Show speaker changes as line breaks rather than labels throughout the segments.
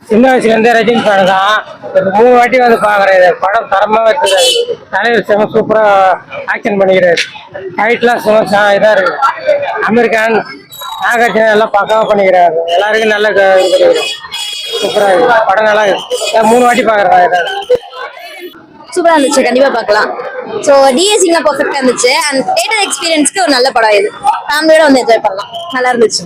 சின்ன வயசுல இருந்தே ரஜினி படம் தான். ஒரு 3 வாட்டி வந்து பாக்குறேன். படம் தரமா இருக்குது. தலைவர் செம சூப்பரா ஆக்ஷன் பண்ணிக்கிறாரு. ஃபைட்லாம் செம இதா இருக்கு. அமெரிக்கன் நாகார்ஜுனா எல்லாம் பக்காவா பண்ணிக்கிறாரு. எல்லாருக்கும் நல்ல சூப்பரா இருக்கு. படம் நல்லா இருக்கு. 3 வாட்டி பாக்குறேன்.
சூப்பரா இருந்துச்சு, கண்டிப்பா பார்க்கலாம். ஸோ டிஎஸ்சிங்லாம் பர்ஃபெக்டா இருந்துச்சு. அண்ட் தியேட்டர் எக்ஸ்பீரியன்ஸ்க்கு ஒரு நல்ல படம் இது. ஃபேமிலியோட வந்து என்ஜாய் பண்ணலாம். நல்லா இருந்துச்சு.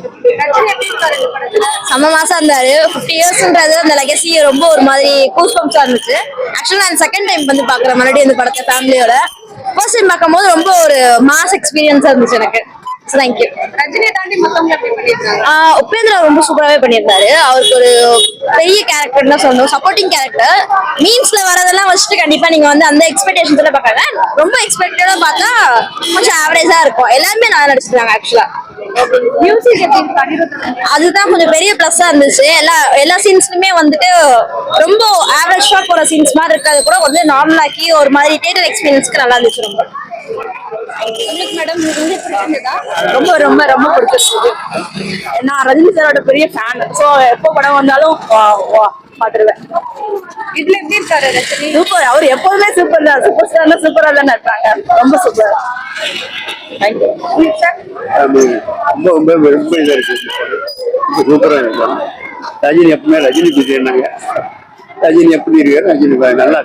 செம்ம மாசா இருந்தாரு. 50 இயர்ஸ்ன்றது அந்த லெகசி ரொம்ப ஒரு மாதிரி கூஸ் பம்ப்ஸா இருந்துச்சு. ஆக்சுவலா நான் செகண்ட் டைம் வந்து பாக்குறேன் மறுபடியும் இந்த படத்தை ஃபேமிலியோட. ஃபர்ஸ்ட் டைம் பார்க்கும்போது ரொம்ப ஒரு மாஸ் எக்ஸ்பீரியன்ஸா இருந்துச்சு எனக்கு. தேங்க்யூ.
ரஜினியை தாண்டி மத்தவங்க எப்படி பண்ணிருக்காங்க?
உபேந்திரா ரொம்ப சூப்பராகவே பண்ணியிருந்தாரு. அவருக்கு ஒரு பெரிய கேரக்டர் தான் சொல்லணும், சப்போர்ட்டிங் கேரக்டர். மீன்ஸ்ல வரதெல்லாம் வச்சுட்டு கண்டிப்பா நீங்க வந்து அந்த எக்ஸ்பெக்டேஷன்ஸ்ல பார்க்காங்க. ரொம்ப எக்ஸ்பெக்டடா பார்த்தா கொஞ்சம் ஆவரேஜா இருக்கும். எல்லாருமே நல்லா நடிச்சிருக்காங்க ஆக்சுவலா. அதுதான் கொஞ்சம் பெரிய பிளஸ்ஸா இருந்துச்சு. எல்லா சீன்ஸ்லுமே வந்துட்டு ரொம்ப ஆவரேஜா போற சீன்ஸ் மாதிரி இருக்காது கூட வந்து நார்மலாக்கி ஒரு மாதிரி தியேட்டர் எக்ஸ்பீரியன்ஸ்க்கு நல்லா இருந்துச்சு. ரொம்ப
ரொம்ப ரொம்ப ரொம்ப பிடிச்சிருக்கு. நான் ரஜினி சாரோட பெரிய ஃபேன். சோ எப்போ படம் வந்தாலும் பாத்துருவேன். இதுல எப்படி இருக்காரு ரஜினி? சூப்பர். அவர் எப்போதுமே சூப்பர் தான். சூப்பர் ஸ்டார்னா சூப்பரா தானே இருப்பாங்க. ரொம்ப சூப்பர். தேங்க்யூ.
ரொம்ப ரொம்ப ரொம்ப இதா இருக்கு. சூப்பரா இருக்கும். ரஜினி எப்பவுமே ரஜினி பத்தி என்னங்க, ரஜினி எப்படி இருக்காரு, ரஜினி நல்லா